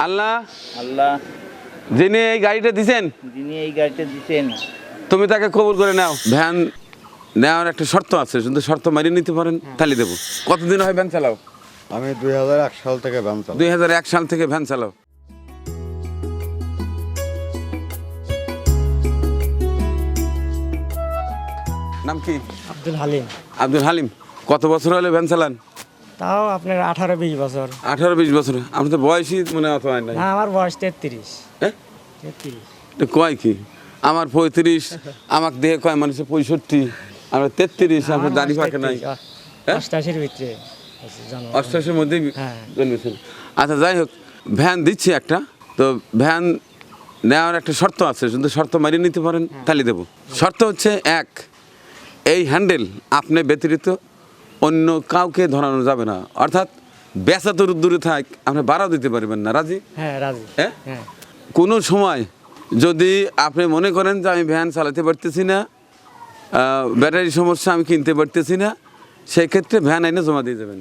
আল্লাহ আল্লাহ যিনি এই গাড়িটা দিছেন তুমি তাকে কবুল করে নাও। ভ্যান নেওয়ার একটা শর্ত আছে, যদি শর্ত মারিয়ে নিতে পারেন তাহলে দেবো। কতদিন হয় ভ্যান চালাও? আমি 2001 সাল থেকে ভ্যান চালাই। 2001 সাল থেকে ভ্যান চালাও। নাম কি? আব্দুল হালিম। আব্দুল হালিম। কত বছর হলে ভ্যান চালান? তাও আপনার 18-20 বছর। 18-20 বছর। আপনার তো বয়সই মনে অত হয় নাই। না, আমার বয়স 33। হ্যাঁ 33। তো কয় কি? আমার 35, আমাকে দেখে কয় মানুষের 65, আমরা 33, আপনার দাড়ি ফাঁকে নাই। 88-র ভিতরে জন্ম। 88-র মধ্যেই হ্যাঁ। জন্মেছেন। আচ্ছা যাই হোক, ভ্যান দিচ্ছি একটা, তো ভ্যান নেওয়ার একটা শর্ত আছে, যদি শর্ত মারিয়ে নিতে পারেন তাহলে দেবো। শর্ত হচ্ছে এক, এই হ্যান্ডেল আপনি ব্যতিরিক্ত অন্য কাউকে ধরানো যাবে না, অর্থাৎ বেচা তো দূরে থাক, আপনি বাড়াও দিতে পারবেন না। রাজি? হ্যাঁ রাজি। হ্যাঁ। হ্যাঁ। কোনো সময় যদি আপনি মনে করেন যে আমি ভ্যান চালাতে পারতেছি না, ব্যাটারি সমস্যা, আমি কিনতে পারতেছি না, সেই ক্ষেত্রে ভ্যান আইনে জমা দিয়ে যাবেন।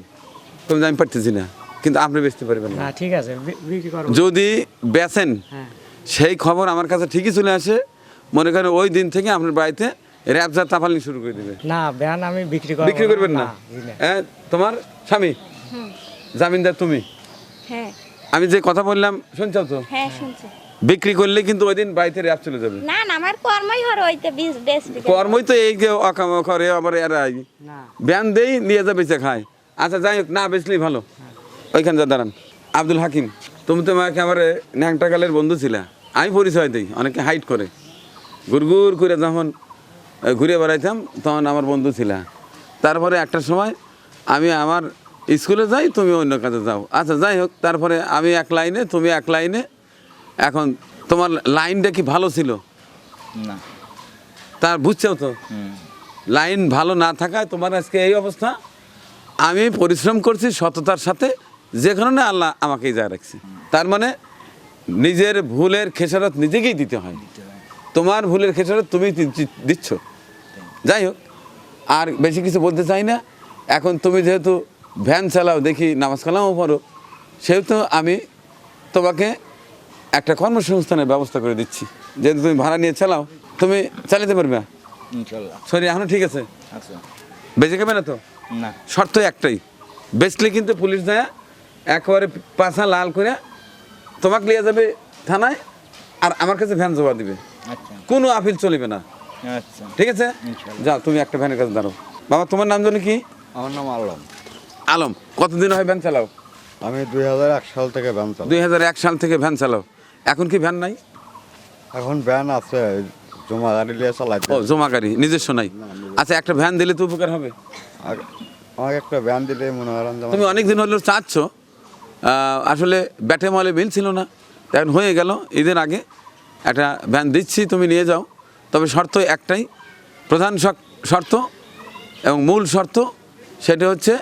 তুমি আমি পারতেছি না, কিন্তু আপনি বেচতে পারবেন না। হ্যাঁ ঠিক আছে, বিক্রি করব। যদি বেচেন হ্যাঁ। সেই খবর আমার কাছে ঠিকই চলে আসে, মনে করেন ওই দিন থেকে আপনার বাড়িতে র্যাবজা তাফালি শুরু করে দেবে। না, ভ্যান আমি বিক্রি করব। বিক্রি করবেন না? জি না। হ্যাঁ, তোমার স্বামী জামিনদার তুমি? হ্যাঁ আমি যে কথা বললাম শুনছো তো? হ্যাঁ শুনছি। বিক্রি করলে কিন্তু ওই দিন বাড়িতে র্যাব চলে যাবে। না না, আমার কর্মই হর হইতে বেশ কর্মই তো এই যে অকাম করে আবার এরাই না। ব্যান দেই নিয়ে যা বেঁচে খায়। আচ্ছা যাই হোক, না বেচলেই ভালো। ওইখানে যা দাঁড়ান। আব্দুল হাকিম, তুমি তো একেবারে ন্যাংটাকালের বন্ধু ছিলা। আমি পরিচয় দিই, অনেকে হাইট করে, গুড়গুড় করে যখন ঘুরে বেড়াইতাম তখন আমার বন্ধু ছিলা। তারপরে একটা সময় আমি আমার স্কুলে যাই, তুমি অন্য কাজে যাও। আচ্ছা যাই হোক, তারপরে আমি এক লাইনে, তুমি এক লাইনে। এখন তোমার লাইনটা কি ভালো ছিল? না। তার বুঝছো তো, লাইন ভালো না থাকায় তোমার আজকে এই অবস্থা। আমি পরিশ্রম করছি সততার সাথে, যে কারণে আল্লাহ আমাকেই যা রাখছে। তার মানে নিজের ভুলের খেসারত নিজেকেই দিতে হয়। তোমার ভুলের খেসারত তুমি দিচ্ছ। যাই হোক, আর বেশি কিছু বলতে চাই না। এখন তুমি যেহেতু ভ্যান চালাও, দেখি নামাজ কালামও পড়ো, সেহেতু আমি তোমাকে একটা কর্মসংস্থানের ব্যবস্থা করে দিচ্ছি। যেহেতু তুমি ভাড়া নিয়ে চালাও, তুমি চালাতে পারবে? ইনশাআল্লাহ। সরি, এখনো ঠিক আছে? আচ্ছা। বেঁচে খাবে না তো? না। শর্ত একটাই, বেচলে কিন্তু পুলিশ যায় একেবারে পাছা লাল করে তোমাকে নিয়ে যাবে থানায়, আর আমার কাছে ভ্যান জমা দিবে। আচ্ছা। কোনো আপিল চলবে না। আচ্ছা। ঠিক আছে? ইনশাআল্লাহ। যাও, তুমি একটা ভ্যানের কাছে দাঁড়াও। বাবা, তোমার নাম জানি কি? আমার নাম আলম। আলম। কতদিন হয় ভ্যান চালাও? আমি 2001 সাল থেকে ভ্যান চালাই। 2001 সাল থেকে ভ্যান চালাও। এখন কি ভ্যান নাই? এখন ভ্যান আছে, জমা গাড়ি নিয়ে চালাইতে। ও, জমা গাড়ি নিজস্ব নাই। আচ্ছা, একটা ভ্যান দিলে তো উপকার হবে। আমাকে একটা ভ্যান দিলে মনে করেন যে তুমি অনেক দিন হলো চাচ্ছ, আসলে ব্যাটে মলে মিল ছিল না, এখন হয়ে গেল। ঈদের আগে একটা ভ্যান দিচ্ছি, তুমি নিয়ে যাও। তবে শর্ত একটাই, প্রধান শর্ত এবং মূল শর্ত, সেটা হচ্ছে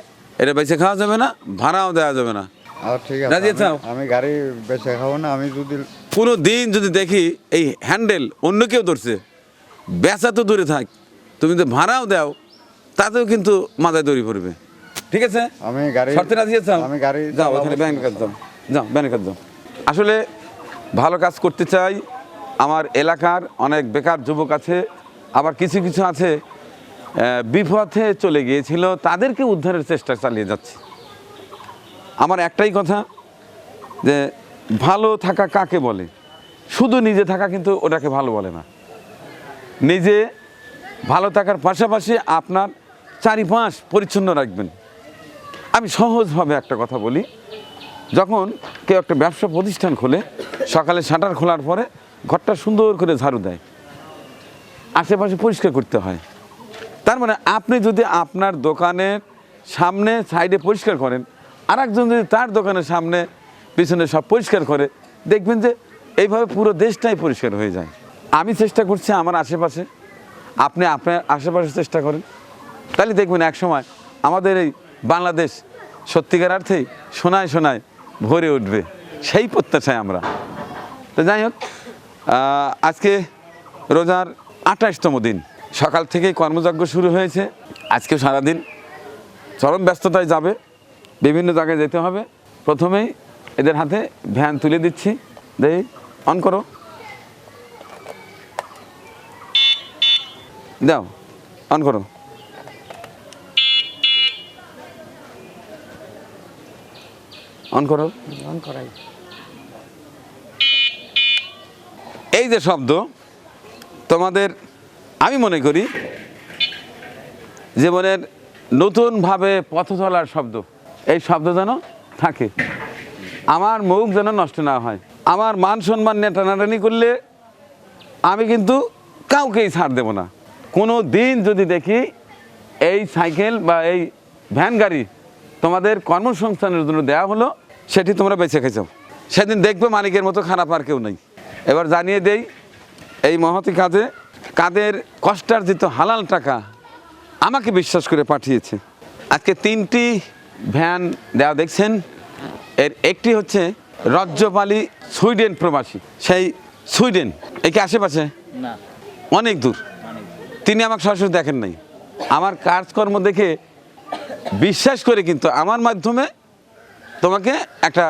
এটা বেঁচে খাওয়া যাবে না, ভাড়াও দেওয়া যাবে না। আর ঠিক রাজি আছে, আছো? আমি গাড়ি বেচে খাবো না। আমি যদি কোনো দিন যদি দেখি এই হ্যান্ডেল অন্য কেউ ধরছে, বেচা তো দূরে থাক, তুমি যদি ভাড়াও দাও, তাতেও কিন্তু মাথায় দড়ি পড়বে। ঠিক আছে? আমি গাড়ি শর্তে রাজি আছো? আমি গাড়ি যাও, ওখানে ব্যাংকের কাছে যাও, যাও ব্যাংকের কাছে যাও। আসলে ভালো কাজ করতে চাই। আমার এলাকার অনেক বেকার যুবক আছে, আবার কিছু কিছু আছে বিপথে চলে গিয়েছিল, তাদেরকে উদ্ধারের চেষ্টা চালিয়ে যাচ্ছি। আমার একটাই কথা, যে ভালো থাকা কাকে বলে? শুধু নিজে থাকা কিন্তু ওটাকে ভালো বলে না। নিজে ভালো থাকার পাশাপাশি আপনার চারিপাশ পরিচ্ছন্ন রাখবেন। আমি সহজভাবে একটা কথা বলি, যখন কেউ একটা ব্যবসা প্রতিষ্ঠান খোলে, সকালে শাটার খোলার পরে ঘরটা সুন্দর করে ঝাড়ু দেয়, আশেপাশে পরিষ্কার করতে হয়। তার মানে আপনি যদি আপনার দোকানের সামনে সাইডে পরিষ্কার করেন, আর একজন যদি তার দোকানের সামনে পিছনে সব পরিষ্কার করে, দেখবেন যে এইভাবে পুরো দেশটাই পরিষ্কার হয়ে যায়। আমি চেষ্টা করছি আমার আশেপাশে, আপনি আপনার আশেপাশে চেষ্টা করেন, তাহলে দেখবেন এক সময় আমাদের এই বাংলাদেশ সত্যিকার অর্থেই সোনায় সোনায় ভরে উঠবে, সেই প্রত্যাশায় আমরা। তো যাই হোক, আজকে রোজার 28তম দিন, সকাল থেকেই কর্মযজ্ঞ শুরু হয়েছে। আজকে সারাদিন চরম ব্যস্ততায় যাবে, বিভিন্ন জায়গায় যেতে হবে। প্রথমেই এদের হাতে ভ্যান তুলে দিচ্ছি। দেখি, অন করো, দাও, অন করো। অন করো। অন করাই। এই যে শব্দ তোমাদের, আমি মনে করি জীবনের নতুনভাবে পথ চলার শব্দ, এই শব্দ যেন থাকে, আমার মুখ যেন নষ্ট না হয়। আমার মান সম্মান নিয়ে টানাটানি করলে আমি কিন্তু কাউকেই ছাড় দেব না। কোনো দিন যদি দেখি এই সাইকেল বা এই ভ্যান গাড়ি তোমাদের কর্মসংস্থানের জন্য দেওয়া হলো, সেটি তোমরা বেঁচে খেয়েছো, সেদিন দেখবে মালিকের মতো খারাপ আর কেউ নেই। এবার জানিয়ে দেই, এই মহতি কাজে কাদের কষ্টার্জিত হালাল টাকা আমাকে বিশ্বাস করে পাঠিয়েছে। আজকে 3টি ভ্যান দেওয়া দেখছেন। এর একটি হচ্ছে রজ্জপালি সুইডেন প্রবাসী, সেই সুইডেন, একে আশেপাশে না, অনেক দূর। অনেক। তিনি আমাকে সরাসরি দেখেন নাই, আমার কাজকর্ম দেখে বিশ্বাস করে কিন্তু আমার মাধ্যমে তোমাকে একটা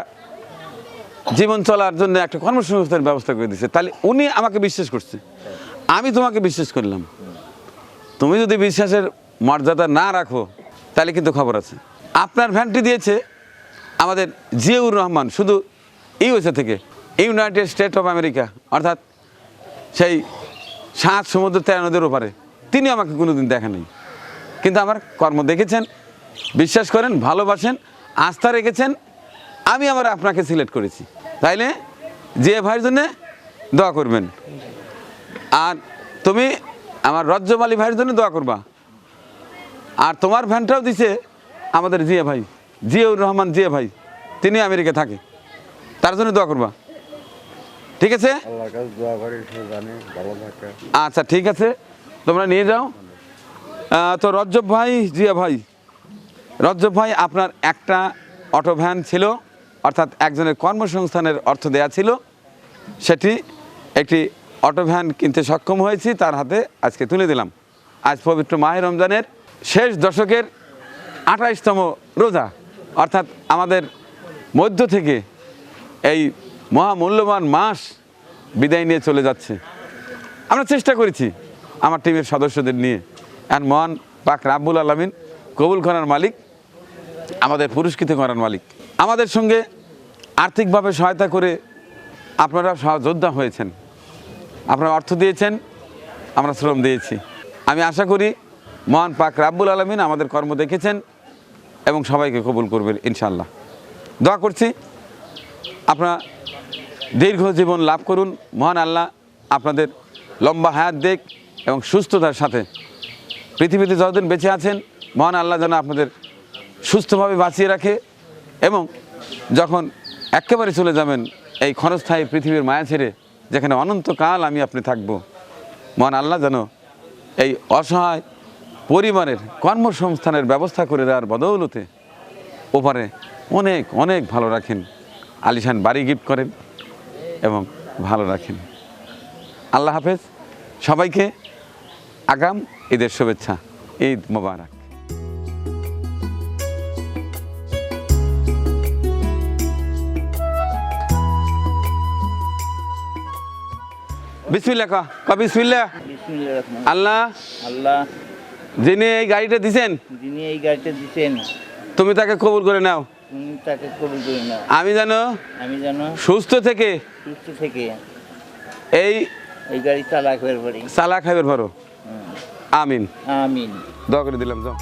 জীবন চলার জন্য একটা কর্মসংস্থানের ব্যবস্থা করে দিচ্ছে। তাহলে উনি আমাকে বিশ্বাস করছে, আমি তোমাকে বিশ্বাস করলাম। তুমি যদি বিশ্বাসের মর্যাদা না রাখো তাহলে কিন্তু খবর আছে। আপনার ভ্যানটি দিয়েছে আমাদের জিয়াউর রহমান, শুধু ইউএসএ থেকে, ইউনাইটেড স্টেট অফ আমেরিকা, অর্থাৎ সেই 7 সমুদ্র 13 নদীর ওপারে। তিনি আমাকে কোনোদিন দেখেন নাই, কিন্তু আমার কর্ম দেখেছেন, বিশ্বাস করেন, ভালোবাসেন, আস্থা রেখেছেন, আমি আবার আপনাকে সিলেক্ট করেছি। তাইলে যে ভাইয়ের জন্যে দোয়া করবেন, আর তুমি আমার রজ্জমালি ভাইয়ের জন্য দোয়া করবা। আর তোমার ভ্যানটাও দিছে আমাদের জিয়া ভাই, জিয়াউর রহমান জিয়া ভাই, তিনি আমেরিকা থাকে, তার জন্য দোয়া করবা, ঠিক আছে? আল্লাহর কাছে দোয়া করি, সে জানি ভালো থাকে। আচ্ছা, ঠিক আছে, তোমরা নিয়ে যাও। তো রজ্জব ভাই, জিয়া ভাই, রজ্জব ভাই, আপনার একটা অটো ভ্যান ছিল, অর্থাৎ একজনের কর্মসংস্থানের অর্থ দেয়া ছিল, সেটি একটি অটো ভ্যান কিনতে সক্ষম হয়েছি, তার হাতে আজকে তুলে দিলাম। আজ পবিত্র মাহে রমজানের শেষ দশকের 28তম রোজা, অর্থাৎ আমাদের মধ্য থেকে এই মহামূল্যবান মাস বিদায় নিয়ে চলে যাচ্ছে। আমরা চেষ্টা করেছি আমার টিমের সদস্যদের নিয়ে, আর মহান পাক রাব্বুল আলামিন কবুল করার মালিক, আমাদের পুরস্কৃত করার মালিক। আমাদের সঙ্গে আর্থিকভাবে সহায়তা করে আপনারা সহযোদ্ধা হয়েছেন, আপনারা অর্থ দিয়েছেন, আমরা শ্রম দিয়েছি। আমি আশা করি মহান পাক রাব্বুল আলামিন আমাদের কর্ম দেখেছেন এবং সবাইকে কবুল করবেন ইনশাআল্লাহ। দোয়া করছি আপনারা দীর্ঘ জীবন লাভ করুন, মহান আল্লাহ আপনাদের লম্বা হায়াত দেখ এবং সুস্থতার সাথে পৃথিবীতে যতদিন বেঁচে আছেন মহান আল্লাহ যেন আপনাদের সুস্থভাবে বাঁচিয়ে রাখে, এবং যখন একেবারে চলে যাবেন এই ক্ষণস্থায়ী পৃথিবীর মায়া ছেড়ে, যেখানে অনন্তকাল আমি আপনি থাকবো, মহান আল্লাহ যেন এই অসহায় পরিবারের কর্মসংস্থানের ব্যবস্থা করে দেওয়ার বদৌলতে ওপারে অনেক অনেক ভালো রাখেন, আলিশান বাড়ি গিফট করেন এবং ভালো রাখেন। আল্লাহ হাফেজ, সবাইকে আগাম ঈদের শুভেচ্ছা, ঈদ মোবারক। বিসমিল্লাহ বিসমিল্লাহ। বিসমিল্লাহির রহমানির রহিম। আল্লাহ, আল্লাহ যিনি এই গাড়িটা দিছেন, যিনি এই গাড়িটা দিচ্ছেন, তুমি তাকে কবুল করে নাও। তুমি তাকে কবুল করে নাও। আমি যেন আমি যেন সুস্থ থেকে সুস্থ থেকে এই এই গাড়ি চালাক হয়ে পড়ি। সালা খাইবের ভরো। আমিন। আমিন। দোয়া করে দিলাম, যাও।